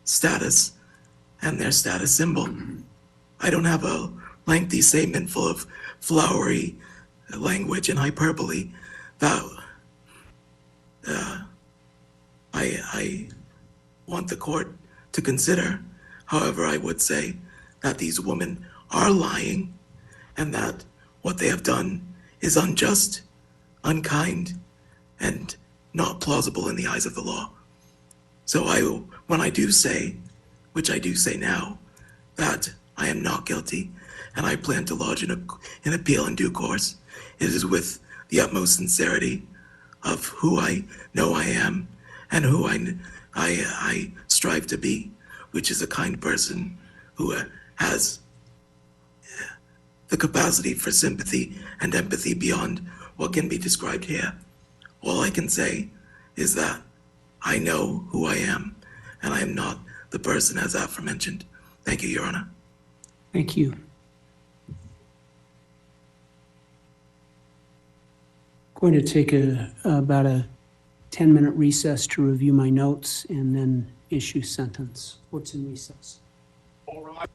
status and their status symbol. I don't have a lengthy statement full of flowery language and hyperbole that I want the court to consider. However, I would say that these women are lying and that what they have done is unjust, unkind, and not plausible in the eyes of the law. So when I do say, which I do say now, that I am not guilty and I plan to lodge an appeal in due course, it is with the utmost sincerity of who I know I am and who I strive to be, which is a kind person who has the capacity for sympathy and empathy beyond what can be described here. All I can say is that I know who I am, and I am not the person as aforementioned. Thank you, Your Honor. Thank you. Going to take about a 10-minute recess to review my notes and then issue sentence. Court's in recess. All right.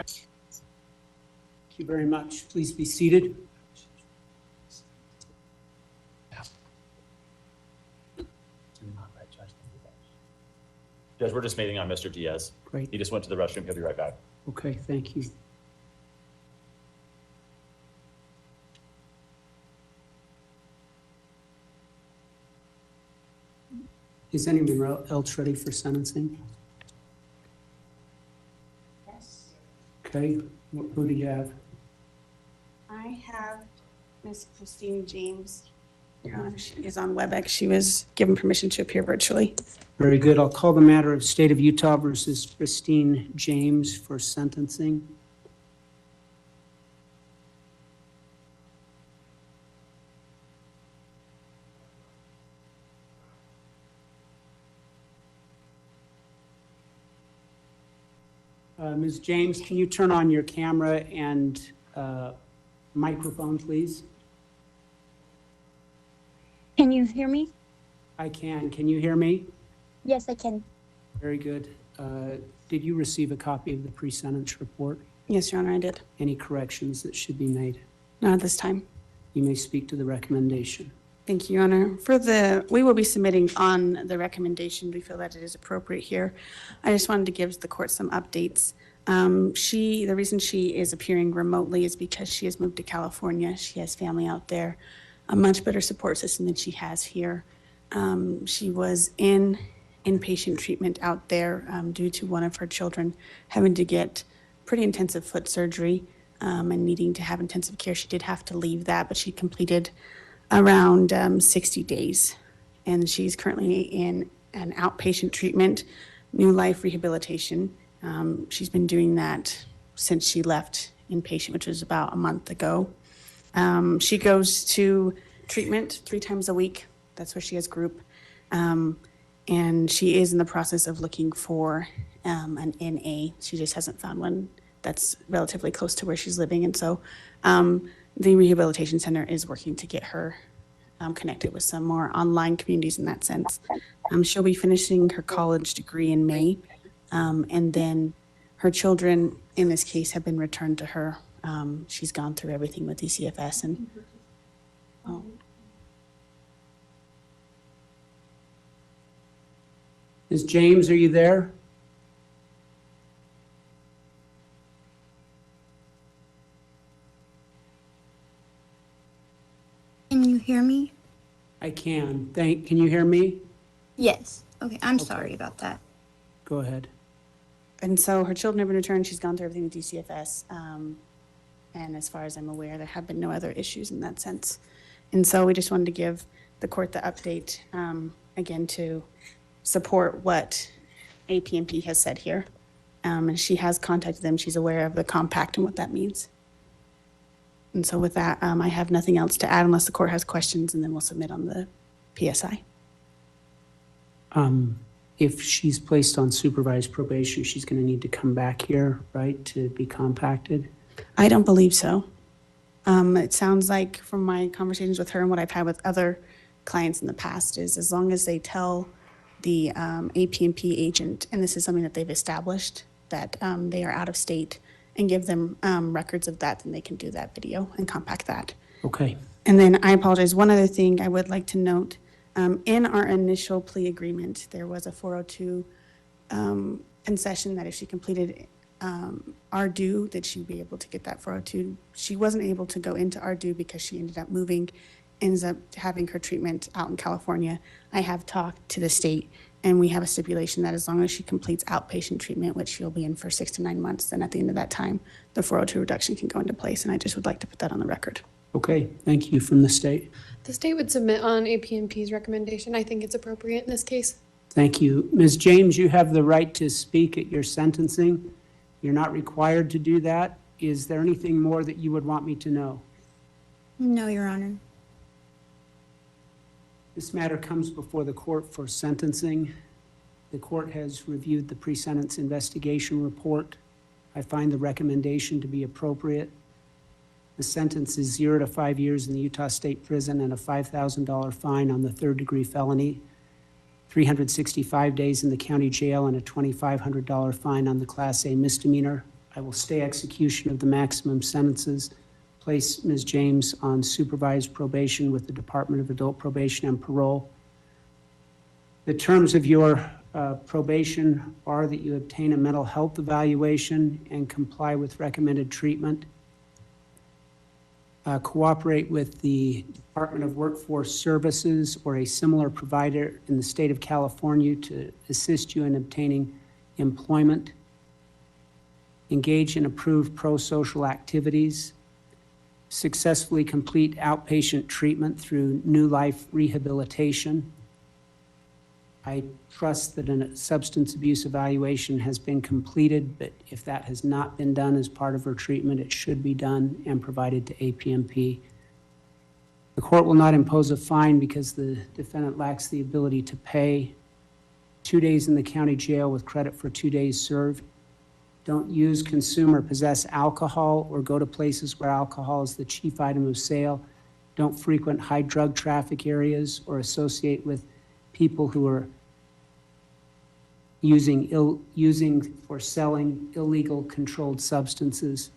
Thank you very much. Please be seated. Judge, we're just meeting on Mr. Diaz. Great. He just went to the restroom. He'll be right back. Okay, thank you. Is anyone else ready for sentencing? Yes. Okay, who do you have? I have Miss Christine James. Your Honor, she is on WebEx. She was given permission to appear virtually. Very good. I'll call the matter of State of Utah versus Christine James for sentencing. Ms. James, can you turn on your camera and microphone, please? Can you hear me? I can. Can you hear me? Yes, I can. Very good. Did you receive a copy of the pre-sentence report? Yes, Your Honor, I did. Any corrections that should be made? Not at this time. You may speak to the recommendation. Thank you, Your Honor. We will be submitting on the recommendation. We feel that it is appropriate here. I just wanted to give the court some updates. The reason she is appearing remotely is because she has moved to California. She has family out there, a much better support system than she has here. She was in inpatient treatment out there due to one of her children having to get pretty intensive foot surgery and needing to have intensive care. She did have to leave that, but she completed around 60 days. And she's currently in an outpatient treatment, New Life Rehabilitation. She's been doing that since she left inpatient, which was about a month ago. She goes to treatment 3 times a week. That's where she has group. And she is in the process of looking for an NA. She just hasn't found one that's relatively close to where she's living. And so the rehabilitation center is working to get her connected with some more online communities in that sense. She'll be finishing her college degree in May. And then her children, in this case, have been returned to her. She's gone through everything with DCFS and Ms. James, are you there? Can you hear me? I can. Can you hear me? Yes. Okay, I'm sorry about that. Go ahead. And so her children have been returned. She's gone through everything with DCFS. And as far as I'm aware, there have been no other issues in that sense. And so we just wanted to give the court the update, again, to support what APMP has said here. And she has contacted them. She's aware of the compact and what that means. And so with that, I have nothing else to add unless the court has questions, and then we'll submit on the PSI. If she's placed on supervised probation, she's going to need to come back here, right, to be compacted? I don't believe so. It sounds like from my conversations with her and what I've had with other clients in the past is as long as they tell the APMP agent, and this is something that they've established, that they are out of state and give them records of that, then they can do that video and compact that. Okay. And then I apologize. One other thing I would like to note, in our initial plea agreement, there was a 402 concession that if she completed RDU, that she'd be able to get that 402. She wasn't able to go into RDU because she ended up moving, ends up having her treatment out in California. I have talked to the state, and we have a stipulation that as long as she completes outpatient treatment, which she'll be in for 6 to 9 months, then at the end of that time, the 402 reduction can go into place. And I just would like to put that on the record. Okay, thank you. From the state. The state would submit on APMP's recommendation. I think it's appropriate in this case. Thank you. Ms. James, you have the right to speak at your sentencing. You're not required to do that. Is there anything more that you would want me to know? No, Your Honor. This matter comes before the court for sentencing. The court has reviewed the pre-sentence investigation report. I find the recommendation to be appropriate. The sentence is 0 to 5 years in the Utah State Prison and a $5,000 fine on the third-degree felony, 365 days in the county jail, and a $2,500 fine on the Class A misdemeanor. I will stay execution of the maximum sentences, place Ms. James on supervised probation with the Department of Adult Probation and Parole. The terms of your probation are that you obtain a mental health evaluation and comply with recommended treatment. Cooperate with the Department of Workforce Services or a similar provider in the state of California to assist you in obtaining employment. Engage in approved pro-social activities. Successfully complete outpatient treatment through New Life Rehabilitation. I trust that a substance abuse evaluation has been completed, but if that has not been done as part of her treatment, it should be done and provided to APMP. The court will not impose a fine because the defendant lacks the ability to pay. 2 days in the county jail with credit for 2 days served. Don't use, consume, or possess alcohol or go to places where alcohol is the chief item of sale. Don't frequent high drug traffic areas or associate with people who are using or selling illegal controlled substances.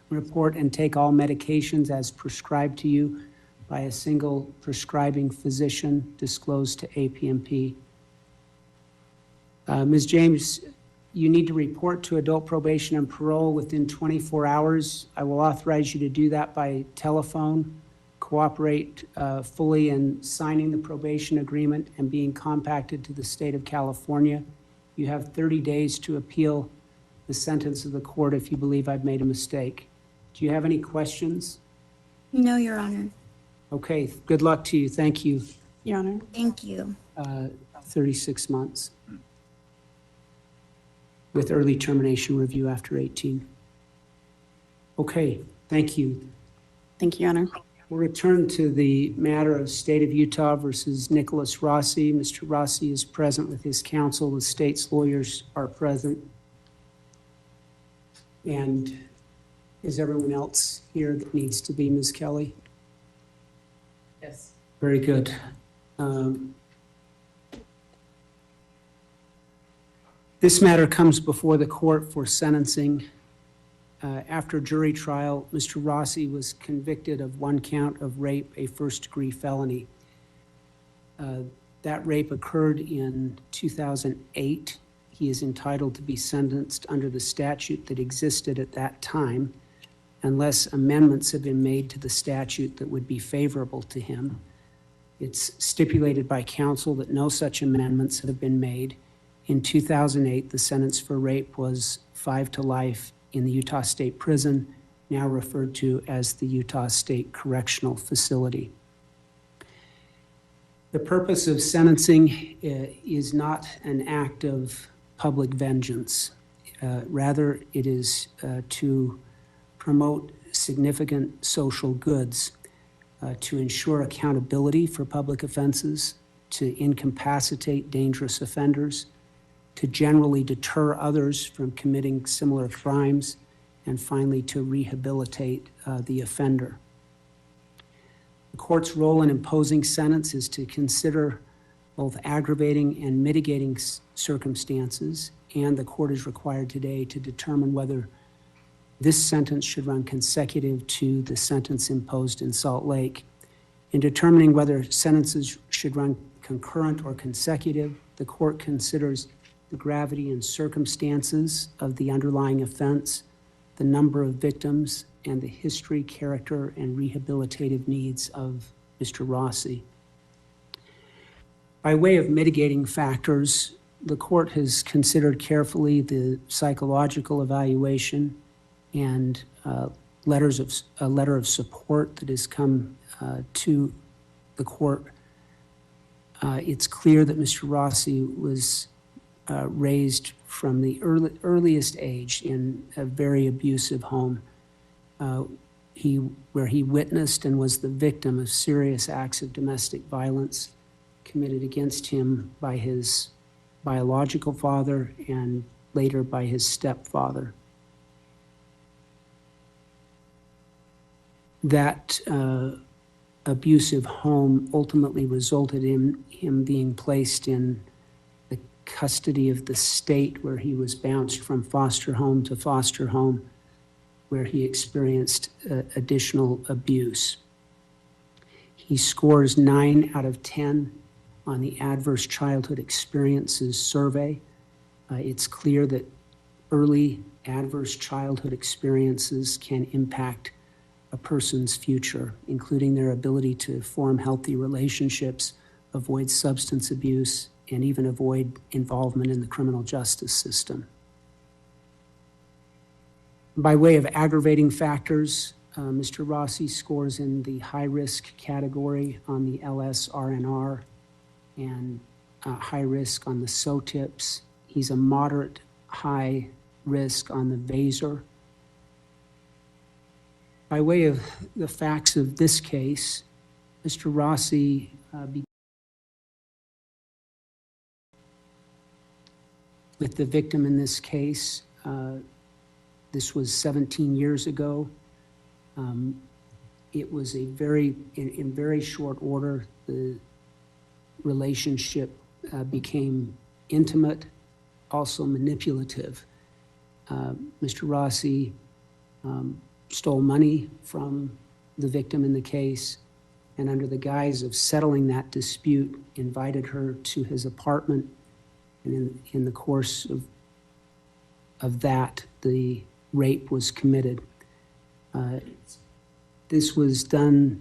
Report and take all medications as prescribed to you by a single prescribing physician disclosed to APMP. Ms. James, you need to report to adult probation and parole within 24 hours. I will authorize you to do that by telephone. Cooperate fully in signing the probation agreement and being compacted to the state of California. You have 30 days to appeal the sentence of the court if you believe I've made a mistake. Do you have any questions? No, Your Honor. Okay, good luck to you. Thank you. Your Honor. Thank you. 36 months with early termination review after 18. Okay, thank you. Thank you, Your Honor. We'll return to the matter of State of Utah versus Nicholas Rossi. Mr. Rossi is present with his counsel. The state's lawyers are present. And is everyone else here that needs to be, Ms. Kelly? Yes. Very good. This matter comes before the court for sentencing. After jury trial, Mr. Rossi was convicted of 1 count of rape, a first-degree felony. That rape occurred in 2008. He is entitled to be sentenced under the statute that existed at that time, unless amendments have been made to the statute that would be favorable to him. It's stipulated by counsel that no such amendments have been made. In 2008, the sentence for rape was 5 to life in the Utah State Prison, now referred to as the Utah State Correctional Facility. The purpose of sentencing is not an act of public vengeance. Rather, it is to promote significant social goods, to ensure accountability for public offenses, to incapacitate dangerous offenders, to generally deter others from committing similar crimes, and finally to rehabilitate the offender. The court's role in imposing sentence is to consider both aggravating and mitigating circumstances, and the court is required today to determine whether this sentence should run consecutive to the sentence imposed in Salt Lake. In determining whether sentences should run concurrent or consecutive, the court considers the gravity and circumstances of the underlying offense, the number of victims, and the history, character, and rehabilitative needs of Mr. Rossi. By way of mitigating factors, the court has considered carefully the psychological evaluation and a letter of support that has come to the court. It's clear that Mr. Rossi was raised from the earliest age in a very abusive home, where he witnessed and was the victim of serious acts of domestic violence committed against him by his biological father and later by his stepfather. That abusive home ultimately resulted in him being placed in custody of the state, where he was bounced from foster home to foster home, where he experienced additional abuse. He scores 9 out of 10 on the Adverse Childhood Experiences Survey. It's clear that early adverse childhood experiences can impact a person's future, including their ability to form healthy relationships, avoid substance abuse, and even avoid involvement in the criminal justice system. By way of aggravating factors, Mr. Rossi scores in the high-risk category on the LS-RNR and high risk on the SOTIPs. He's a moderate high risk on the VASER. By way of the facts of this case, Mr. Rossi with the victim in this case. This was 17 years ago. It was in very short order, the relationship became intimate, also manipulative. Mr. Rossi stole money from the victim in the case, and under the guise of settling that dispute, invited her to his apartment. And in the course of that, the rape was committed. This was done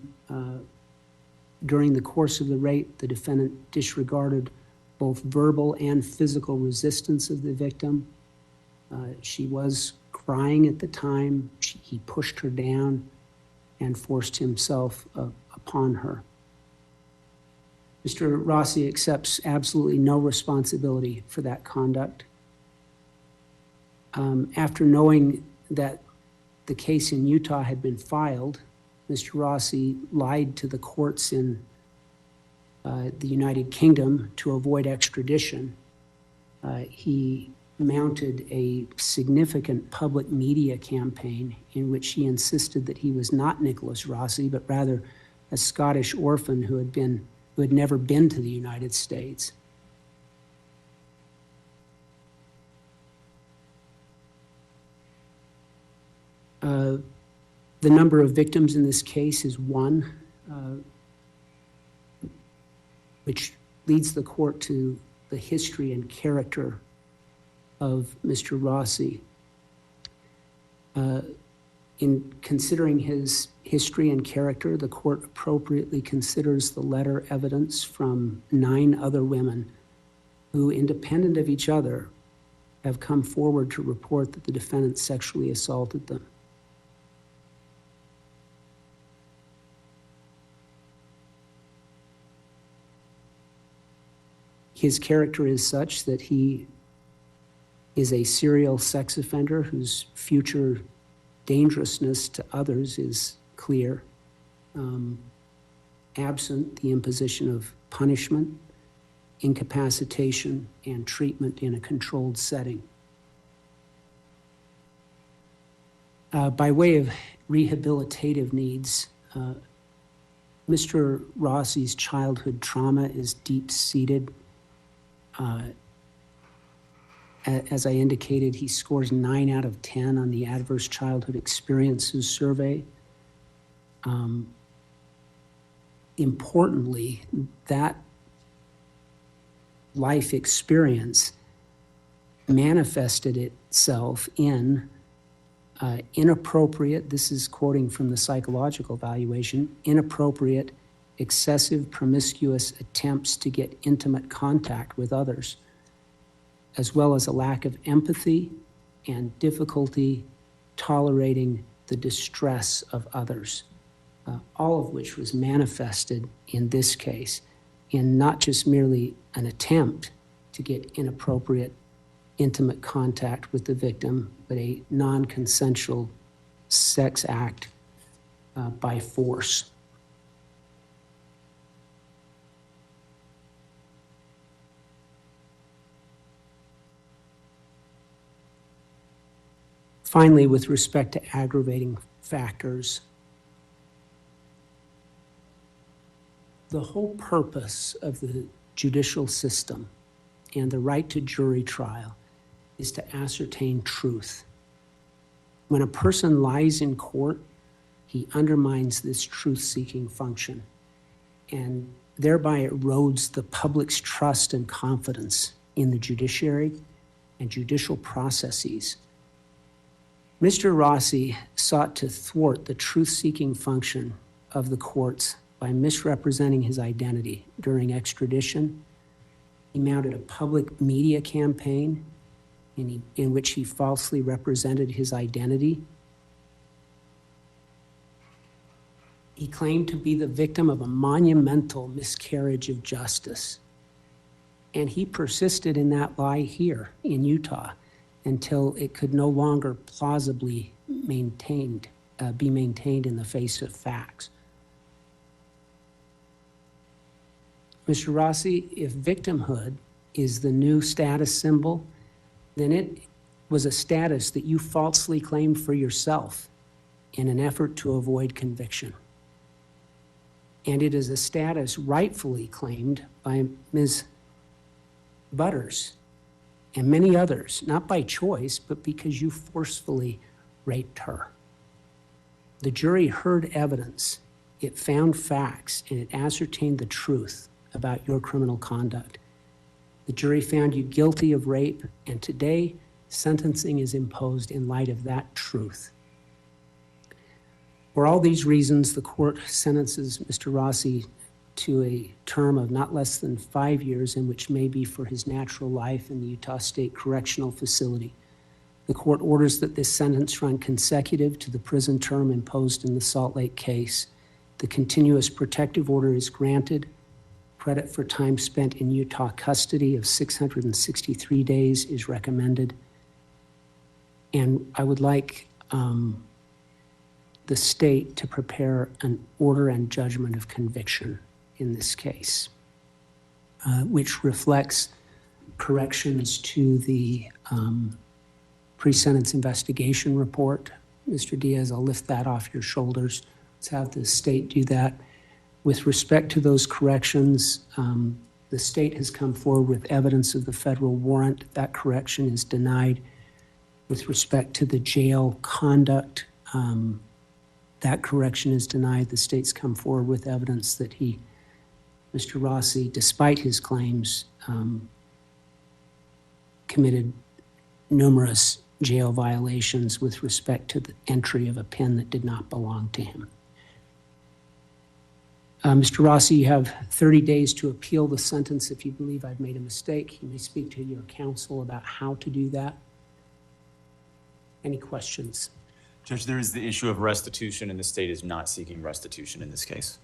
during the course of the rape. The defendant disregarded both verbal and physical resistance of the victim. She was crying at the time. He pushed her down and forced himself upon her. Mr. Rossi accepts absolutely no responsibility for that conduct. After knowing that the case in Utah had been filed, Mr. Rossi lied to the courts in the United Kingdom to avoid extradition. He mounted a significant public media campaign in which he insisted that he was not Nicholas Rossi, but rather a Scottish orphan who had never been to the United States. The number of victims in this case is 1, which leads the court to the history and character of Mr. Rossi. In considering his history and character, the court appropriately considers the letter evidence from 9 other women who, independent of each other, have come forward to report that the defendant sexually assaulted them. His character is such that he is a serial sex offender whose future dangerousness to others is clear, absent the imposition of punishment, incapacitation, and treatment in a controlled setting. By way of rehabilitative needs, Mr. Rossi's childhood trauma is deep-seated. As I indicated, he scores 9 out of 10 on the Adverse Childhood Experiences Survey. Importantly, that life experience manifested itself in inappropriate, this is quoting from the psychological evaluation, inappropriate, excessive, promiscuous attempts to get intimate contact with others, as well as a lack of empathy and difficulty tolerating the distress of others, all of which was manifested in this case in not just merely an attempt to get inappropriate, intimate contact with the victim, but a non-consensual sex act by force. Finally, with respect to aggravating factors, the whole purpose of the judicial system and the right to jury trial is to ascertain truth. When a person lies in court, he undermines this truth-seeking function and thereby erodes the public's trust and confidence in the judiciary and judicial processes. Mr. Rossi sought to thwart the truth-seeking function of the courts by misrepresenting his identity during extradition. He mounted a public media campaign in which he falsely represented his identity. He claimed to be the victim of a monumental miscarriage of justice. And he persisted in that lie here in Utah until it could no longer plausibly be maintained in the face of facts. Mr. Rossi, if victimhood is the new status symbol, then it was a status that you falsely claimed for yourself in an effort to avoid conviction. And it is a status rightfully claimed by Ms. Butters and many others, not by choice, but because you forcefully raped her. The jury heard evidence, it found facts, and it ascertained the truth about your criminal conduct. The jury found you guilty of rape, and today, sentencing is imposed in light of that truth. For all these reasons, the court sentences Mr. Rossi to a term of not less than 5 years, in which may be for his natural life in the Utah State Correctional Facility. The court orders that this sentence run consecutive to the prison term imposed in the Salt Lake case. The continuous protective order is granted. Credit for time spent in Utah custody of 663 days is recommended. And I would like the state to prepare an order and judgment of conviction in this case, which reflects corrections to the pre-sentence investigation report. Mr. Diaz, I'll lift that off your shoulders. Let's have the state do that. With respect to those corrections, the state has come forward with evidence of the federal warrant. That correction is denied. With respect to the jail conduct, that correction is denied. The state's come forward with evidence that Mr. Rossi, despite his claims, committed numerous jail violations with respect to the entry of a pen that did not belong to him. Mr. Rossi, you have 30 days to appeal the sentence if you believe I've made a mistake. You may speak to your counsel about how to do that. Any questions? Judge, there is the issue of restitution, and the state is not seeking restitution in this case.